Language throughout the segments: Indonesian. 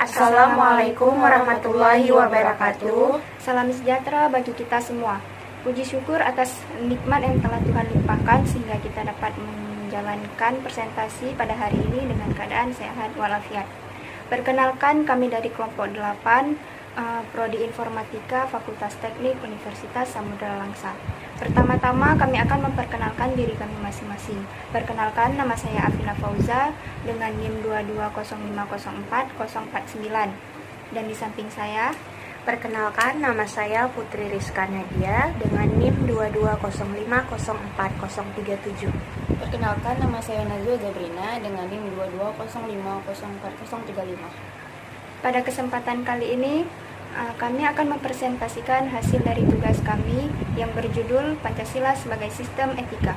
Assalamualaikum warahmatullahi wabarakatuh. Salam sejahtera bagi kita semua. Puji syukur atas nikmat yang telah Tuhan limpahkan sehingga kita dapat menjalankan presentasi pada hari ini dengan keadaan sehat walafiat. Perkenalkan, kami dari kelompok 8, Prodi Informatika Fakultas Teknik Universitas Samudra Langsa. Pertama-tama kami akan memperkenalkan diri kami masing-masing. Perkenalkan, nama saya Afina Fauza dengan NIM 220504049. Dan di samping saya, Perkenalkan, nama saya Putri Rizka Nadia dengan NIM 220504037. Perkenalkan, nama saya Nazwa Zabrina dengan NIM 220504035. pada kesempatan kali ini kami akan mempresentasikan hasil dari tugas kami yang berjudul Pancasila sebagai Sistem Etika.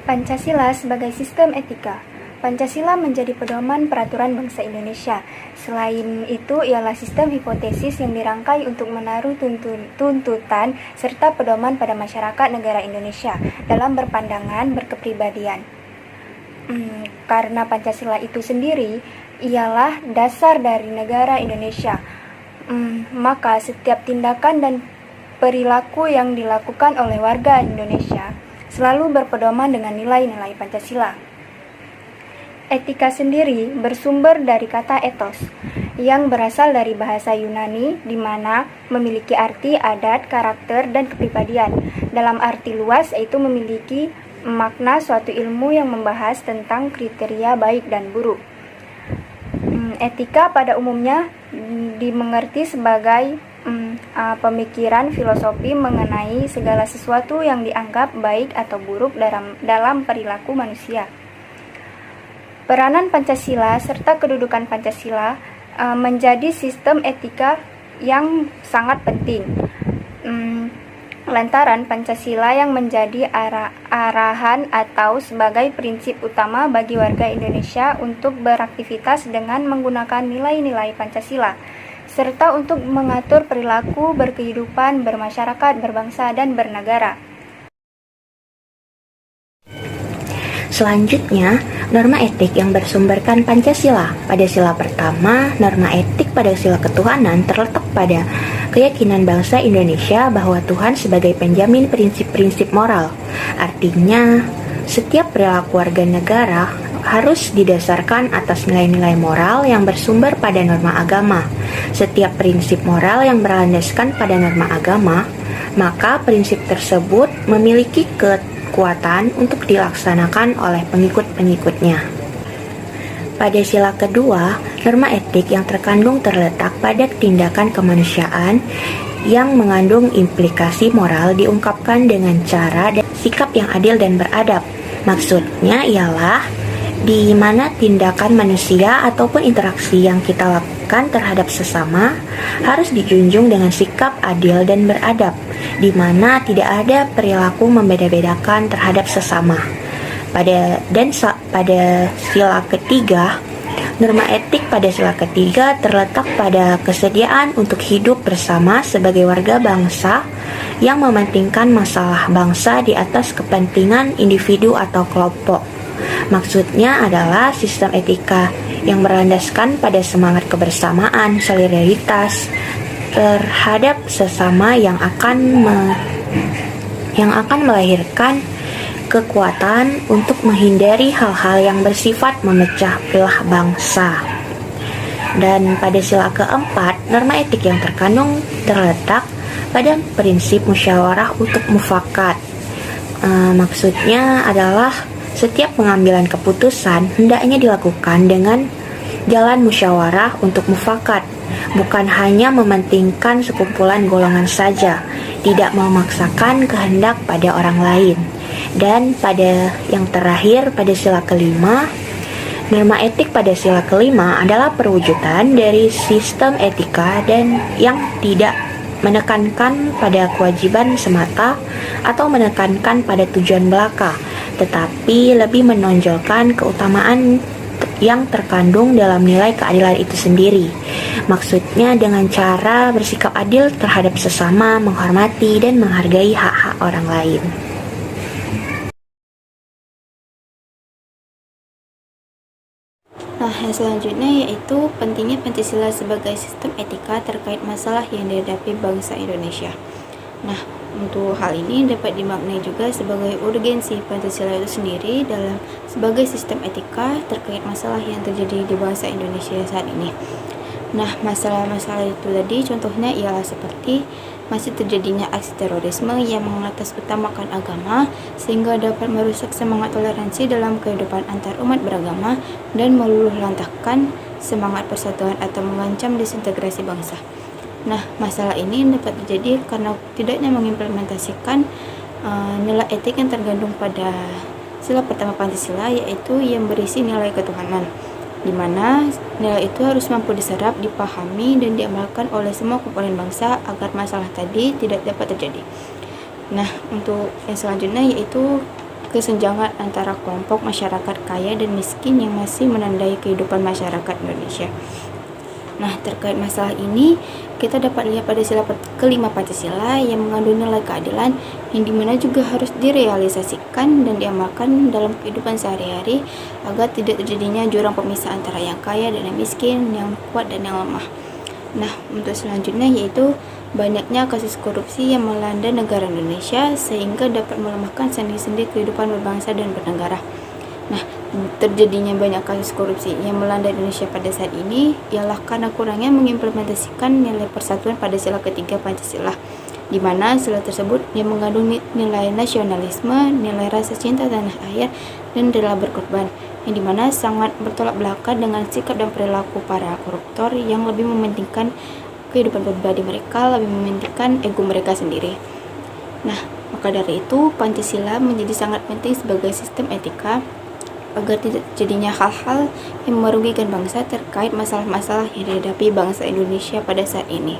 Pancasila sebagai sistem etika. Pancasila menjadi pedoman peraturan bangsa Indonesia. Selain itu, ialah sistem hipotesis yang dirangkai untuk menaruh tuntutan serta pedoman pada masyarakat negara Indonesia dalam berpandangan berkepribadian. Karena Pancasila itu sendiri ialah dasar dari negara Indonesia, maka setiap tindakan dan perilaku yang dilakukan oleh warga Indonesia selalu berpedoman dengan nilai-nilai Pancasila. Etika sendiri bersumber dari kata ethos, yang berasal dari bahasa Yunani, di mana memiliki arti adat, karakter, dan kepribadian. Dalam arti luas, yaitu memiliki makna suatu ilmu yang membahas tentang kriteria baik dan buruk. Etika pada umumnya dimengerti sebagai pemikiran filosofi mengenai segala sesuatu yang dianggap baik atau buruk dalam perilaku manusia. Peranan Pancasila serta kedudukan Pancasila menjadi sistem etika yang sangat penting. Lantaran Pancasila yang menjadi arahan atau sebagai prinsip utama bagi warga Indonesia untuk beraktivitas dengan menggunakan nilai-nilai Pancasila, serta untuk mengatur perilaku berkehidupan, bermasyarakat, berbangsa, dan bernegara. Selanjutnya, norma etik yang bersumberkan Pancasila. Pada sila pertama, norma etik pada sila ketuhanan terletak pada keyakinan bangsa Indonesia bahwa Tuhan sebagai penjamin prinsip-prinsip moral. Artinya, setiap perilaku warga negara harus didasarkan atas nilai-nilai moral yang bersumber pada norma agama. Setiap prinsip moral yang berlandaskan pada norma agama, maka prinsip tersebut memiliki kekuatan untuk dilaksanakan oleh pengikut-pengikutnya. Pada sila kedua, norma etik yang terkandung terletak pada tindakan kemanusiaan yang mengandung implikasi moral diungkapkan dengan cara dan sikap yang adil dan beradab. Maksudnya ialah di mana tindakan manusia ataupun interaksi yang kita lakukan terhadap sesama harus dijunjung dengan sikap adil dan beradab, di mana tidak ada perilaku membeda-bedakan terhadap sesama. Pada sila ketiga, norma etik pada sila ketiga terletak pada kesediaan untuk hidup bersama sebagai warga bangsa yang mementingkan masalah bangsa di atas kepentingan individu atau kelompok. Maksudnya adalah sistem etika yang berlandaskan pada semangat kebersamaan, solidaritas terhadap sesama yang akan melahirkan kekuatan untuk menghindari hal-hal yang bersifat memecah belah bangsa. Dan pada sila keempat, norma etik yang terkandung terletak pada prinsip musyawarah untuk mufakat. Maksudnya adalah setiap pengambilan keputusan hendaknya dilakukan dengan jalan musyawarah untuk mufakat, bukan hanya mementingkan sekumpulan golongan saja, tidak memaksakan kehendak pada orang lain. Dan pada yang terakhir, pada sila kelima, norma etik pada sila kelima adalah perwujudan dari sistem etika dan yang tidak menekankan pada kewajiban semata atau menekankan pada tujuan belaka, tetapi lebih menonjolkan keutamaan yang terkandung dalam nilai keadilan itu sendiri. Maksudnya dengan cara bersikap adil terhadap sesama, menghormati dan menghargai hak-hak orang lain. Nah, yang selanjutnya yaitu pentingnya Pancasila sebagai sistem etika terkait masalah yang dihadapi bangsa Indonesia. Nah, untuk hal ini dapat dimaknai juga sebagai urgensi Pancasila itu sendiri dalam sebagai sistem etika terkait masalah yang terjadi di bangsa Indonesia saat ini. Nah, masalah-masalah itu tadi contohnya ialah seperti masih terjadinya aksi terorisme yang mengatasutamakan agama sehingga dapat merusak semangat toleransi dalam kehidupan antar umat beragama dan meluluhlantahkan semangat persatuan atau mengancam disintegrasi bangsa. Nah, masalah ini dapat terjadi karena tidaknya mengimplementasikan nilai etik yang tergandung pada sila pertama Pancasila, yaitu yang berisi nilai ketuhanan, di mana nilai itu harus mampu diserap, dipahami, dan diamalkan oleh semua komponen bangsa agar masalah tadi tidak dapat terjadi. Nah, untuk yang selanjutnya yaitu kesenjangan antara kelompok masyarakat kaya dan miskin yang masih menandai kehidupan masyarakat Indonesia. Nah, terkait masalah ini, kita dapat lihat pada sila kelima Pancasila yang mengandung nilai keadilan yang dimana juga harus direalisasikan dan diamalkan dalam kehidupan sehari-hari agar tidak terjadinya jurang pemisah antara yang kaya dan yang miskin, yang kuat dan yang lemah. Nah, untuk selanjutnya yaitu banyaknya kasus korupsi yang melanda negara Indonesia sehingga dapat melemahkan sendi-sendi kehidupan berbangsa dan bernegara. Nah, terjadinya banyak kasus korupsi yang melanda Indonesia pada saat ini ialah karena kurangnya mengimplementasikan nilai persatuan pada sila ketiga Pancasila, di mana sila tersebut yang mengandung nilai nasionalisme, nilai rasa cinta tanah air, dan rela berkorban, yang dimana sangat bertolak belakang dengan sikap dan perilaku para koruptor yang lebih mementingkan kehidupan pribadi mereka, lebih mementingkan ego mereka sendiri. Nah, maka dari itu Pancasila menjadi sangat penting sebagai sistem etika agar tidak terjadinya hal-hal yang merugikan bangsa terkait masalah-masalah yang dihadapi bangsa Indonesia pada saat ini.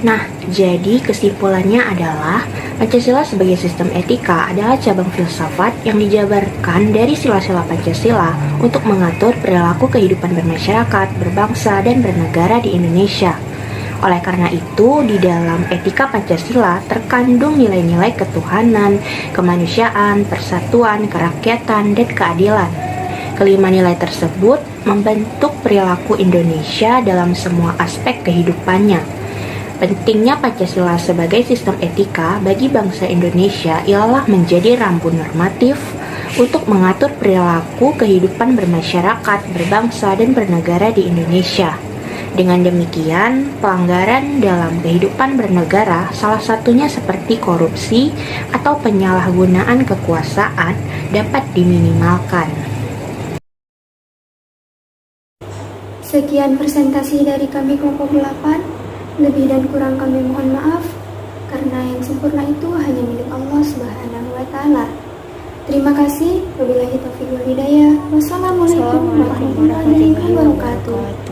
Nah, jadi kesimpulannya adalah Pancasila sebagai sistem etika adalah cabang filsafat yang dijabarkan dari sila-sila Pancasila untuk mengatur perilaku kehidupan bermasyarakat, berbangsa, dan bernegara di Indonesia. Oleh karena itu, di dalam etika Pancasila terkandung nilai-nilai ketuhanan, kemanusiaan, persatuan, kerakyatan, dan keadilan. Kelima nilai tersebut membentuk perilaku Indonesia dalam semua aspek kehidupannya. Pentingnya Pancasila sebagai sistem etika bagi bangsa Indonesia ialah menjadi rambu normatif untuk mengatur perilaku kehidupan bermasyarakat, berbangsa, dan bernegara di Indonesia. Dengan demikian, pelanggaran dalam kehidupan bernegara, salah satunya seperti korupsi atau penyalahgunaan kekuasaan, dapat diminimalkan. Sekian presentasi dari kami kelompok 8. Lebih dan kurang kami mohon maaf, karena yang sempurna itu hanya milik Allah Subhanahu wa Ta'ala. Terima kasih. Wabillahi taufiq wal hidayah. Wassalamualaikum warahmatullahi wabarakatuh.